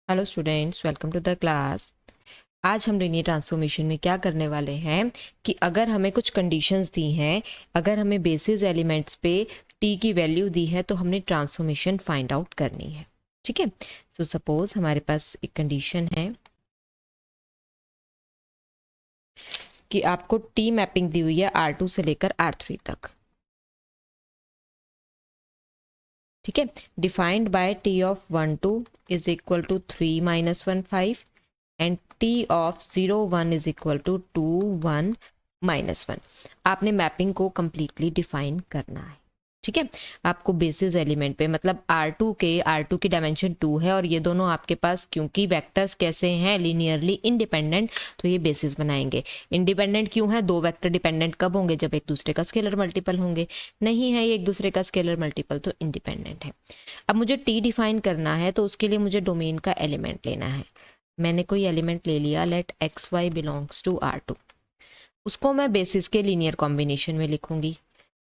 Hello students, welcome to the class. आज हम linear transformation में क्या करने वाले हैं कि अगर हमें कुछ कंडीशंस दी हैं, अगर हमें बेसिस एलिमेंट्स पे टी की वैल्यू दी है तो हमने ट्रांसफॉर्मेशन फाइंड आउट करनी है। ठीक है, सो सपोज हमारे पास एक कंडीशन है कि आपको टी मैपिंग दी हुई है R2 से लेकर R3 तक। ठीक है, defined by T of 1 2 is equal to 3 minus 1 5 and T of 0 1 is equal to 2 1 minus 1। आपने मैपिंग को कंप्लीटली डिफाइन करना है। ठीक है, आपको बेसिस एलिमेंट पे मतलब R2 की डायमेंशन 2 है और ये दोनों आपके पास क्योंकि वेक्टर्स कैसे हैं लीनियरली इंडिपेंडेंट, तो ये बेसिस बनाएंगे। इंडिपेंडेंट क्यों है? दो वेक्टर डिपेंडेंट कब होंगे? जब एक दूसरे का स्केलर मल्टीपल होंगे। नहीं है ये एक दूसरे का स्केलर मल्टीपल, तो इंडिपेंडेंट है। अब मुझे टी डिफाइन करना है तो उसके लिए मुझे डोमेन का एलिमेंट लेना है। मैंने कोई एलिमेंट ले लिया, let x y belongs to R2। उसको मैं बेसिस के लीनियर कॉम्बिनेशन में लिखूंगी।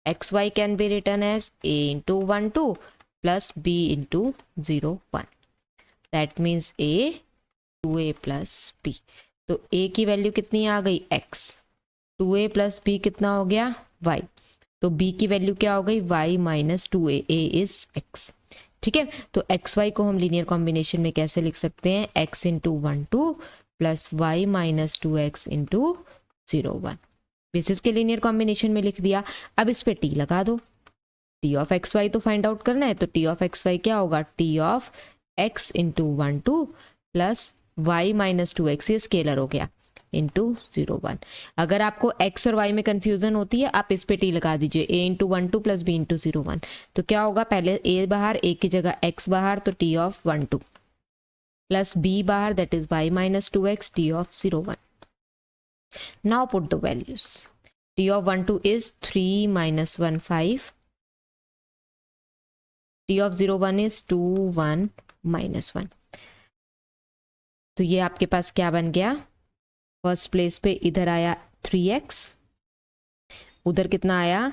X y can be written as a into 1 2 plus b into 0 1। That means a 2a plus b। तो a की वैल्यू कितनी आ गई? x। 2a प्लस b कितना हो गया? y। तो b की वैल्यू क्या हो गई? y minus 2a। a is x। ठीक है, तो एक्स वाई को हम लीनियर कॉम्बिनेशन में कैसे लिख सकते हैं? x into 1 2 plus y minus 2x into 0 1। Basis के लीनियर कॉम्बिनेशन में लिख दिया। अब इस पे टी लगा दो। टी ऑफ एक्स वाई तो फाइंड आउट करना है, तो टी ऑफ एक्स वाई क्या होगा? T of x into 1 2 plus y minus 2x, ये स्केलर हो गया, इंटू 0 1। अगर आपको x और y में कंफ्यूजन होती है, आप इस पे टी लगा दीजिए, a into 1 2 plus b into 0 1। तो क्या होगा? पहले a बाहर, a की जगह x बाहर, तो t ऑफ 1 2 प्लस b बाहर, that is y minus 2x, t of 0 1। Now put the values. t of 1 2 is 3 minus 1 5, t of 0 1 is 2 1 minus 1। तो ये आपके पास क्या बन गया? फर्स्ट प्लेस पे इधर आया 3x, उधर कितना आया?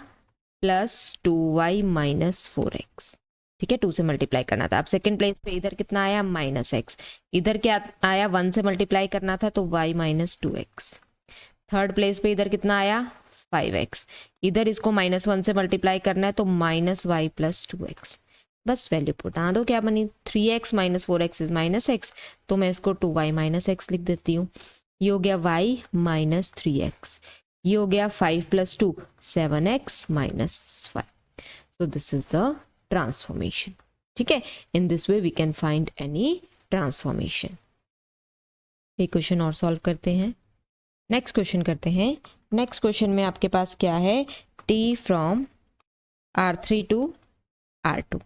Plus 2y minus 4x। ठीक है, 2 से मल्टीप्लाई करना था। अब सेकंड प्लेस पे इधर कितना आया? Minus x। इधर क्या आया? 1 से मल्टीप्लाई करना था, तो y minus 2x। Third place पे इधर कितना आया? 5x। इधर इसको माइनस 1 से मल्टीप्लाई करना है, तो माइनस वाई प्लस 2x। बस वैल्यू पुटा दो, क्या बनी? 3x minus 4x is minus x, तो मैं इसको 2y माइनस x लिख देती हूँ। ये हो गया y माइनस 3x। ये हो गया 5 plus 2 7x minus 5। So this is the transformation. ठीक है, in this way we can find any transformation. एक क्वेश्चन और सॉल्व करते हैं। नेक्स्ट क्वेश्चन करते हैं। नेक्स्ट क्वेश्चन में आपके पास क्या है? T from R3 to R2,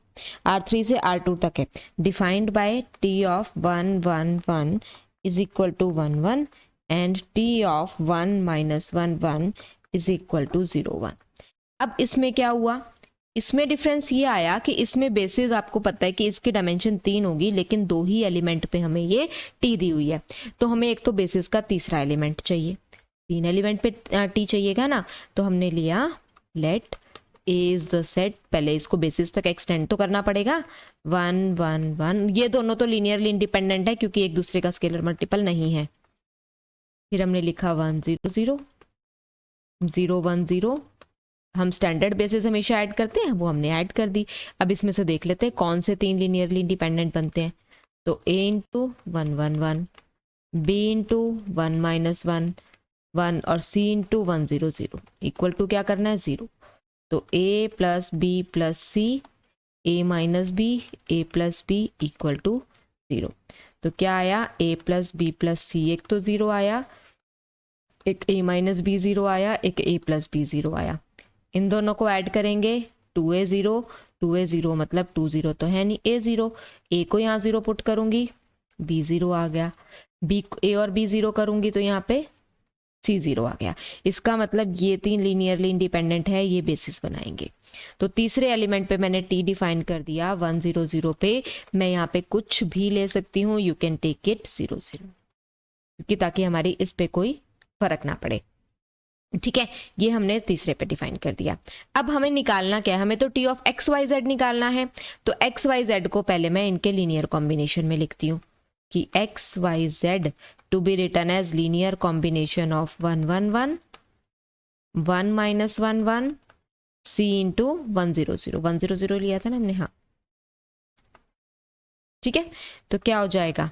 R3 से R2 तक है, defined by T of 1 1 1 is equal to 1 1 and T of 1 minus 1 1 is equal to 0 1। अब इसमें क्या हुआ? इसमें डिफरेंस ये आया कि इसमें बेसिस आपको पता है कि इसकी डायमेंशन 3 होगी, लेकिन 2 ही एलिमेंट पे हमें ये टी दी हुई है, तो हमें एक तो बेसिस का तीसरा एलिमेंट चाहिए। 3 एलिमेंट पे टी चाहिएगा ना, तो हमने लिया let A is the set. पहले इसको बेसिस तक एक्सटेंड तो करना पड़ेगा। 1 1 1, ये दोनों तो लीनियरली इंडिपेंडेंट है क्योंकि एक दूसरे का स्केलर मल्टीपल नहीं है। फिर हमने लिखा 1 0 0 0 1 0। हम स्टैंडर्ड बेसिस हमेशा ऐड करते हैं, वो हमने ऐड कर दी। अब इसमें से देख लेते हैं कौन से 3 लीनियरली इंडिपेंडेंट बनते हैं। तो a into 1 1 1, b into 1 minus 1 1 और c इंटू 1 0 0 इक्वल टू क्या करना है? 0। तो a plus B plus c, a minus b, a plus b equal to 0। तो क्या आया? a plus B plus c, एक तो 0 आया, एक a माइनस बी 0 आया, एक a प्लस बी 0 आया। इन दोनों को ऐड करेंगे, 2a 0 2a 0 मतलब 2 0 तो है नहीं, a 0, a को यहाँ 0 पुट करूंगी, b 0 आ गया, b a और b 0 करूंगी तो यहाँ पे c 0 आ गया। इसका मतलब ये 3 लीनियरली इंडिपेंडेंट है, ये बेसिस बनाएंगे। तो तीसरे एलिमेंट पे मैंने t डिफाइन कर दिया 1 0 0 पे। मैं यहाँ पे कुछ भी ले सकती हूँ, यू कैन टेक इट 0 0, क्योंकि ताकि हमारी इस पे कोई फर्क ना पड़े। ठीक है, ये हमने तीसरे पे डिफाइन कर दिया। अब हमें निकालना क्या है? हमें तो T of x y z निकालना है। तो एक्स वाई जेड को पहले मैं इनके लीनियर कॉम्बिनेशन में लिखती हूँ। कि x y z to be written as linear combination of 1 1 1 1 minus 1 1 c into 1 0 0 1 0 0 लिया था ना हमने, हाँ ठीक है। तो क्या हो जाएगा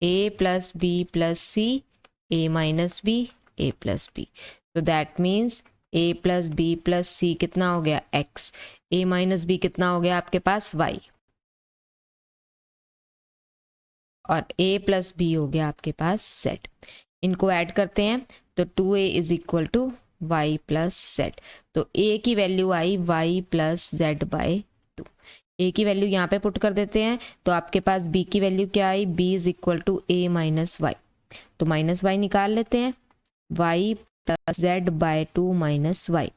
a plus B plus C A minus B A plus B. तो that means a plus B plus C कितना हो गया x, a माइनस बी कितना हो गया आपके पास y, और a प्लस बी हो गया आपके पास z। इनको ऐड करते हैं तो 2a is equal to y plus z। तो a की वैल्यू आई y plus z by 2। a की वैल्यू यहाँ पे पुट कर देते हैं तो आपके पास b की वैल्यू क्या आई, b is equal to a minus y. तो माइनस वाई निकाल लेते हैं, y plus z by 2 minus y.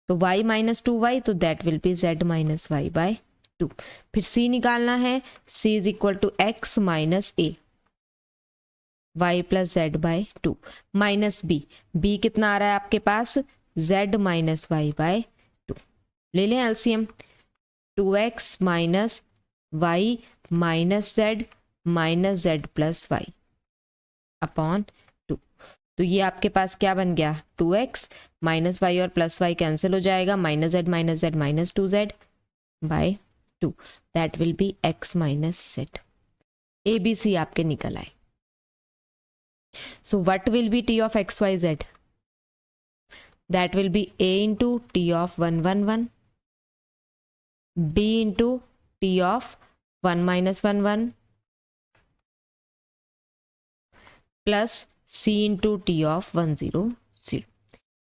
तो y माइनस 2y, तो that will be z minus y by 2। फिर c निकालना है, c is equal to x minus a y plus z by 2 minus b कितना आ रहा है आपके पास z माइनस वाई बाय 2। ले लें LCM, 2x minus y minus z plus y upon 2। तो ये आपके पास क्या बन गया, 2x माइनस वाई और प्लस वाई कैंसिल हो जाएगा, minus z minus 2z by 2। That will be x minus z। A b c आपके निकल आए। So what will be t of x y z? That will be a into t of 1 1 1 b into t of 1 minus 1 1 plus c into T of 1 0 0।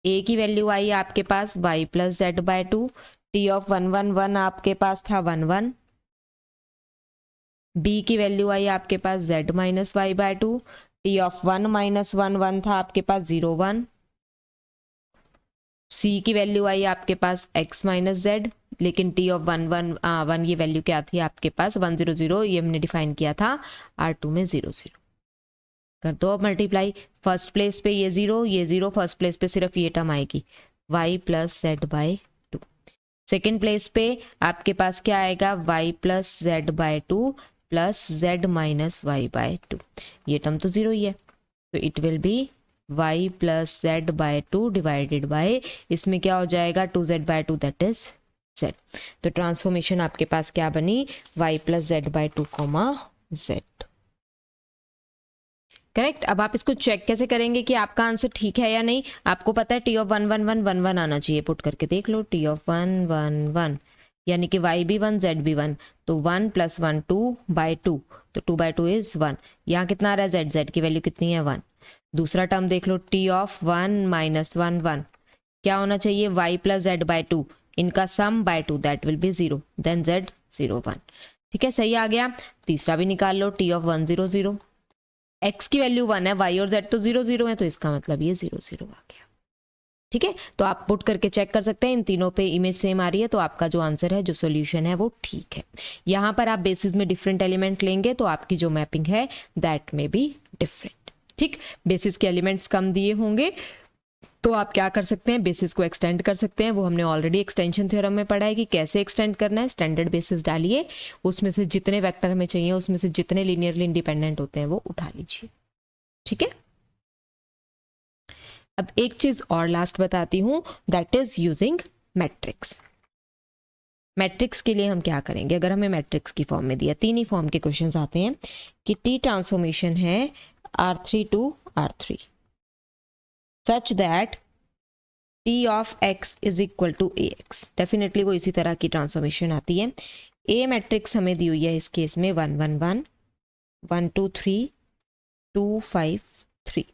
a की value आई आपके पास y plus z by 2, t of 1 1 1 आपके पास था 1 1, b की value आई आपके पास z minus y by 2, t of 1 minus 1 1 था आपके पास 0 1, c की वैल्यू आई आपके पास x माइनस z, लेकिन t ऑफ 1 1 1 ये वैल्यू क्या थी आपके पास 1 0 0, ये हमने डिफाइन किया था R2 में 0 0। कर दो अब मल्टीप्लाई, फर्स्ट प्लेस पे ये 0 ये 0, फर्स्ट प्लेस पे सिर्फ ये टर्म आएगी y plus z by 2। Second place पे आपके पास क्या आएगा y plus z by 2 plus z minus y by 2। ये टर्म तो 0 ही है, तो it will be y plus z by 2 divided by, इसमें क्या हो जाएगा 2z by 2 that is z। तो ट्रांसफॉर्मेशन आपके पास क्या बनी, y plus z by 2 comma z। Correct. अब आप इसको चेक कैसे करेंगे कि आपका आंसर ठीक है या नहीं? आपको पता है t ऑफ 1 1 1 1 1 आना चाहिए, पुट करके देख लो t ऑफ 1 1 1 यानी कि y भी 1 z भी 1, तो 1 प्लस 1 2 बाय 2, तो 2 बाय 2 इज 1। यहाँ कितना आ रहा है z की वैल्यू कितनी है 1। दूसरा टर्म देख लो t ऑफ 1 माइनस 1 1, क्या होना चाहिए y प्लस z बाय 2, इनका sum by 2 that will be 0, then z 0 1। ठीक है, सही आ गया। तीसरा भी निकाल लो t ऑफ 1 0 0, x की वैल्यू 1 है, y और z तो 0 0 है, तो इसका मतलब ये 0 0 आ गया। ठीक है, तो आप पुट करके चेक कर सकते हैं, इन तीनों पे इमेज सेम आ रही है, तो आपका जो आंसर है, जो सॉल्यूशन है वो ठीक है। यहाँ पर आप बेसिस में डिफरेंट एलिमेंट लेंगे तो आपकी जो मैपिंग है दैट में बी डिफरेंट। ठीक, बेसिस के एलिमेंट्स कम दिए होंगे तो आप क्या कर सकते हैं, बेसिस को एक्सटेंड कर सकते हैं। वो हमने ऑलरेडी एक्सटेंशन थ्योरम में पढ़ा है कि कैसे एक्सटेंड करना है। स्टैंडर्ड बेसिस डालिए, उसमें से जितने वेक्टर हमें चाहिए, उसमें से जितने लीनियरली इंडिपेंडेंट होते हैं वो उठा लीजिए। ठीक है, अब एक चीज और लास्ट बताती हूं, that is using matrix. Matrix के लिए हम क्या करेंगे, अगर हमें मैट्रिक्स की फॉर्म में दिया, तीन ही फॉर्म के क्वेश्चंस आते हैं कि टी ट्रांसफॉर्मेशन है R3 to R3 such that T of x is equal to ax। Definitely वो इसी तरह की ट्रांसफॉर्मेशन आती है। ए मैट्रिक्स हमें दी हुई है इस केस में 1 1 1 1 2 3 2 5 3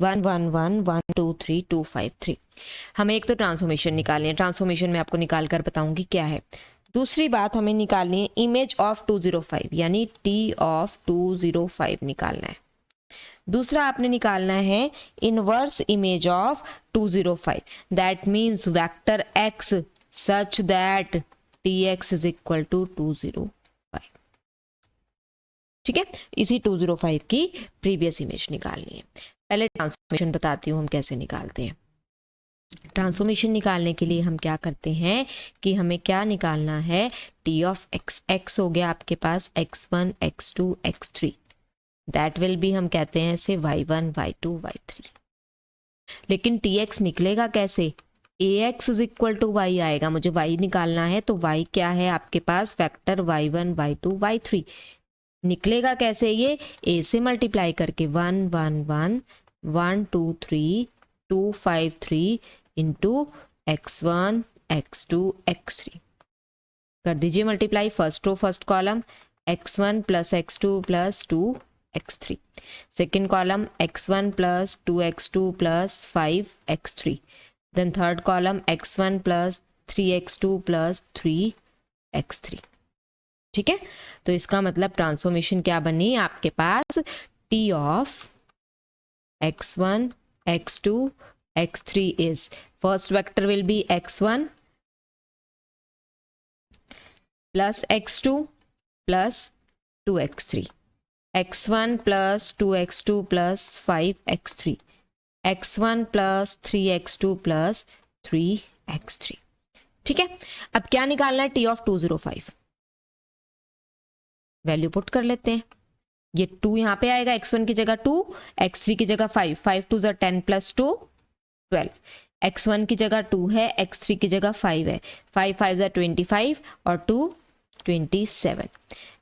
1 1 1 1 2 3 2 5 3। हमें एक तो ट्रांसफॉर्मेशन निकालनी है, ट्रांसफॉर्मेशन में आपको निकाल कर बताऊंगी क्या है। दूसरी बात हमें निकालनी है इमेज ऑफ 205, यानी टी ऑफ 205 निकालना है। दूसरा आपने निकालना है inverse image of 205, that means vector x such that tx is equal to 205। ठीक है, इसी 205 की प्रीवियस इमेज निकालनी है। पहले ट्रांसफॉर्मेशन बताती हूँ हम कैसे निकालते हैं। ट्रांसफॉर्मेशन निकालने के लिए हम क्या करते हैं कि हमें क्या निकालना है, टी ऑफ x। x हो गया आपके पास x1 x2 x3, that will B, हम कहते हैं इसे y1 y2 y3। लेकिन tx निकलेगा कैसे? ax is equal to y आएगा, मुझे y निकालना है तो y क्या है आपके पास? Factor y1 y2 y3। निकलेगा कैसे ये? a से मल्टीप्लाई करके 1 1 1 1 2 3 2 5 3 इंटू x1 x2 x3 कर दीजिए multiply. First row first column x1 plus x2 plus 2x3, second column x1 plus 2x2 plus 5x3, then third column x1 plus 3x2 plus 3x3। ठीक है, तो इसका मतलब transformation क्या बनी आपके पास? t of x1 x2 x3 is, first vector will be x1 plus x2 plus 2x3, x1 plus 2x2 plus 5x3, x1 plus 3x2 plus 3x3। ठीक है, अब क्या निकालना है? t of 205। वैल्यू पुट कर लेते हैं। ये 2 यहाँ पे आएगा, x1 की जगह 2, x3 की जगह 5, 5 2 10 प्लस 2 12, x1 की जगह 2 है, x3 की जगह 5 है, 5 5 25 और 2 27,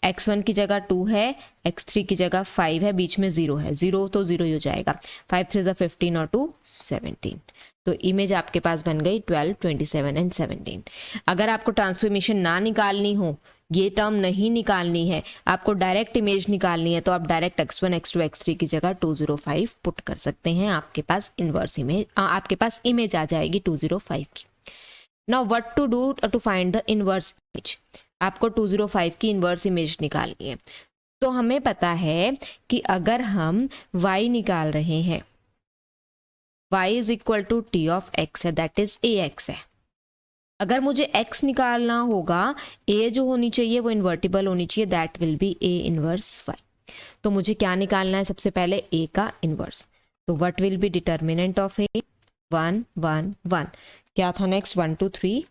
x1 की जगह 2 है, x3 की जगह 5 है, बीच में 0 है, 0 तो 0 ही हो जाएगा, 5 3 15 और 2 17। तो इमेज आपके पास बन गई 12 27 एंड 17। अगर आपको ट्रांसफॉर्मेशन ना निकालनी हो, ये टर्म नहीं निकालनी है, आपको डायरेक्ट इमेज निकालनी है, तो आप डायरेक्ट x1 x2 x3 की जगह 205 पुट कर सकते हैं। आपके पास इनवर्स इमेज, आपके पास इमेज आ जाएगी 205 की। Now what to do to find the inverse image? आपको 205 की इनवर्स इमेज निकालनी है। तो हमें पता है कि अगर हम y निकाल रहे हैं, y is equal to T of x है, दैट इज ax है। अगर मुझे x निकालना होगा, a जो होनी चाहिए वो इन्वर्टिबल होनी चाहिए, that will be a inverse y। तो मुझे क्या निकालना है? सबसे पहले a का इनवर्स। तो what will B determinant of a? 1 1 1। क्या था नेक्स्ट? 1 2 3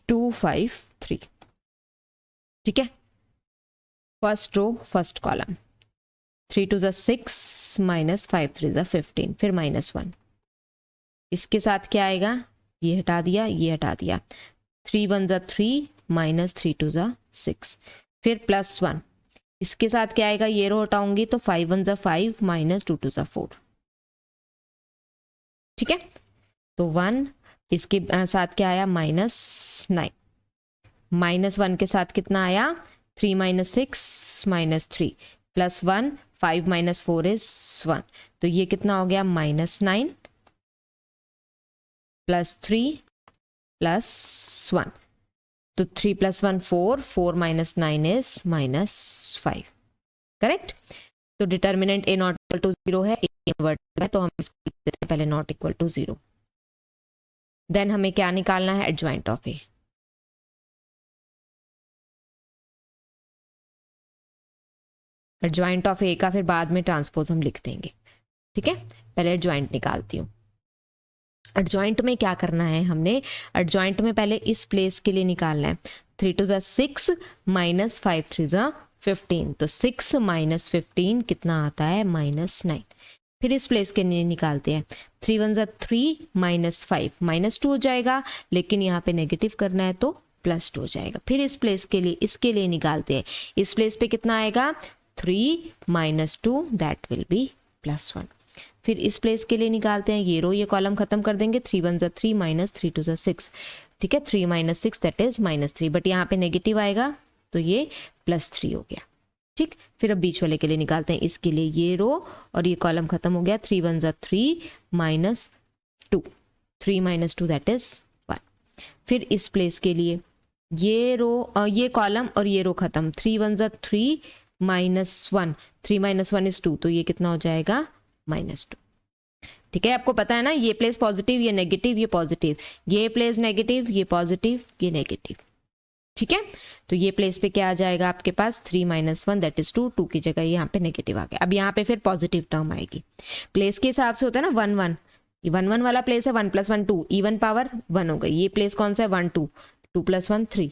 2 5 3। ठीक है, first row first column, 3 2 6 minus 5 3 15, फिर -1। इसके साथ क्या आएगा? ये हटा दिया, ये हटा दिया, 3 1 3 माइनस 3 2 6, फिर +1। इसके साथ क्या आएगा? ये रो हटाऊंगी तो 5 1 5 माइनस 2 2 4। ठीक है, तो 1, इसके साथ क्या आया? -9, -1 के साथ कितना आया? 3 6 -3 +1, 5 -4 इज 1, तो ये कितना हो गया? -9 +3 +1, तो 3 + 1 4, 4 - 9 इज -5। करेक्ट। तो determinant a not equal to 0 है, a इन्वर्टेड है, तो हम इसको लिख देते हैं पहले नॉट इक्वल टू 0। देन हमें क्या निकालना है? Adjoint of a। Adjoint of a का फिर बाद में ट्रांसपोज हम लिख देंगे। ठीक है, पहले एडजॉइंट निकालती हूँ। एडजॉइंट में क्या करना है हमने? एडजॉइंट में पहले इस प्लेस के लिए निकालना है। 3 2 6 माइनस 5 3 15, तो 6 माइनस 15 कितना आता है? -9। फिर इस प्लेस के लिए निकालते हैं। 3 1 3 माइनस 5 -2 हो जाएगा, लेकिन यहाँ पे नेगेटिव करना है तो +2 हो जाएगा। फिर इस प्लेस के लिए, इसके लिए निकालते हैं। इस प्लेस पे कितना आएगा? 3 - 2, दैट विल बी +1। फिर इस प्लेस के लिए निकालते हैं। ये रो ये कॉलम खत्म कर देंगे। 3 1 3 माइनस 3 2 6, ठीक है, 3 - 6 दैट इज -3, बट यहाँ पे नेगेटिव आएगा तो ये +3 हो गया। ठीक, फिर अब बीच वाले के लिए निकालते हैं। इसके लिए ये रो और ये कॉलम खत्म हो गया। 3 1 3 -2, 3 - 2 दैट इज 1। फिर इस प्लेस के लिए ये रो ये कॉलम और ये रो खत्म। 3 1 3 -1, 3 - 1 इज 2, तो ये कितना हो जाएगा? -2। ठीक है, आपको पता है ना, ये प्लेस पॉजिटिव, ये नेगेटिव, ये पॉजिटिव, ये प्लेस नेगेटिव, ये पॉजिटिव, ये नेगेटिव। ठीक है, तो ये प्लेस पे क्या आ जाएगा आपके पास? 3 - 1 दैट इज 2, 2 की जगह यहाँ पे नेगेटिव आ गया। अब यहाँ पे फिर पॉजिटिव टर्म आएगी। प्लेस के हिसाब से होता है ना 1 1, ये 1 1 वाला प्लेस है। 1 + 1 2, इवन पावर 1 हो गई। ये प्लेस कौन सा है? 1 2, 2 + 1 3,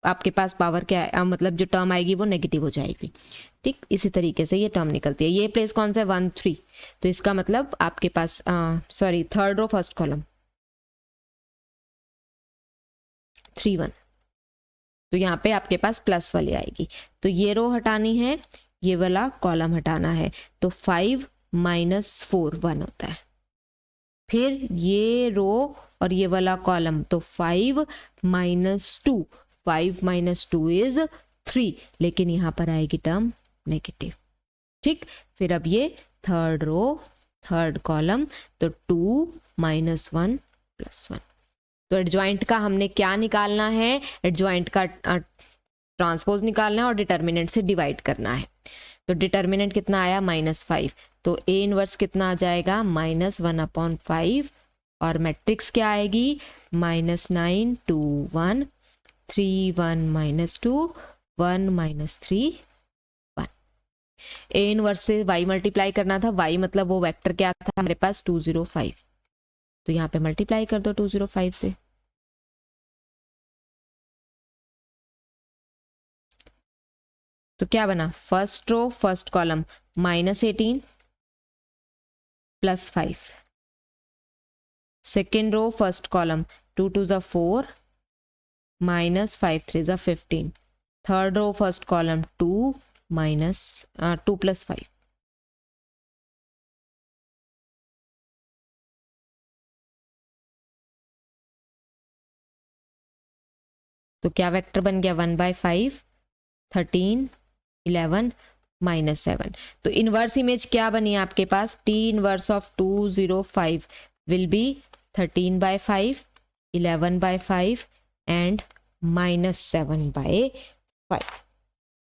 आपके पास पावर क्या मतलब जो टर्म आएगी वो नेगेटिव हो जाएगी। ठीक, इसी तरीके से ये टर्म निकलती है। ये प्लेस कौन सा है 1 3, तो इसका मतलब आपके पास sorry third row first column 3 1, तो यहाँ पे आपके पास प्लस वाली आएगी। तो ये रो हटानी है, ये वाला कॉलम हटाना है, तो 5 -4 1 होता है। फिर ये रो और ये वाला कॉलम, तो 5 -2, 5 -2 इज 3, लेकिन यहाँ पर आएगी टर्म नेगेटिव। ठीक, फिर अब ये थर्ड रो थर्ड कॉलम, तो 2 -1 +1। तो एडजॉइंट का हमने क्या निकालना है, एडजॉइंट का ट्रांसपोज निकालना है और डिटर्मिनेंट से डिवाइड करना है। तो डिटर्मिनेंट कितना आया -5, तो ए इनवर्स कितना आ जाएगा -1/5, और मैट्रिक्स क्या आएगी -9 2 1 3 1 -2 1 -3 1। ए इनवर्स से y मल्टीप्लाई करना था, y मतलब वो वेक्टर क्या था हमारे पास 205, तो यहाँ पे मल्टीप्लाई कर दो 205 से। तो क्या बना, first row first column -18 +5, second row first column 2 2 ज़ा 4 -5 3 ज़ा 15, थर्ड रो फर्स्ट कॉलम 2 + 5। तो क्या वेक्टर बन गया 1/5 13 11 -7। तो इनवर्स इमेज क्या बनी आपके पास, T inverse of 205 will be 13/5 11/5 and -7/5।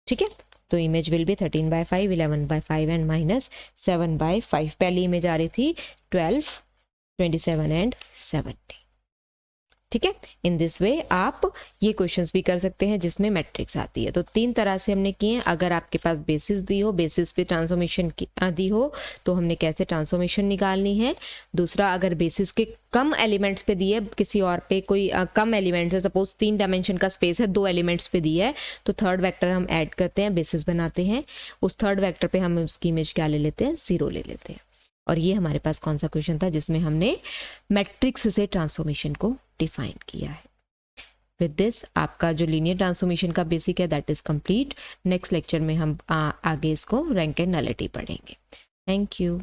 ठीक है, तो इमेज विल बी 13/5 11/5 एंड -7/5। पहली इमेज आ रही थी 12 27 एंड 70। ठीक है, इन दिस वे आप ये क्वेश्चंस भी कर सकते हैं जिसमें मैट्रिक्स आती है। तो 3 तरह से हमने किए हैं। अगर आपके पास बेसिस दी हो, बेसिस पे ट्रांसफॉर्मेशन दी हो, तो हमने कैसे ट्रांसफॉर्मेशन निकालनी है। दूसरा, अगर बेसिस के कम एलिमेंट्स पे दी है, किसी और पे कोई कम एलिमेंट्स है, सपोज 3 डायमेंशन का स्पेस है, 2 एलिमेंट्स पे दी है, तो थर्ड वेक्टर हम ऐड करते हैं, बेसिस बनाते हैं, उस थर्ड वेक्टर पे हम उसकी इमेज क्या ले लेते हैं, 0 ले लेते हैं। और ये हमारे पास कौन सा क्वेश्चन था जिसमें हमने मैट्रिक्स से ट्रांसफॉर्मेशन को डिफाइन किया है। विद दिस आपका जो लीनियर ट्रांसफॉर्मेशन का बेसिक है that is complete. Next lecture में हम आगे इसको रैंक एंड नलिटी पढ़ेंगे। Thank you.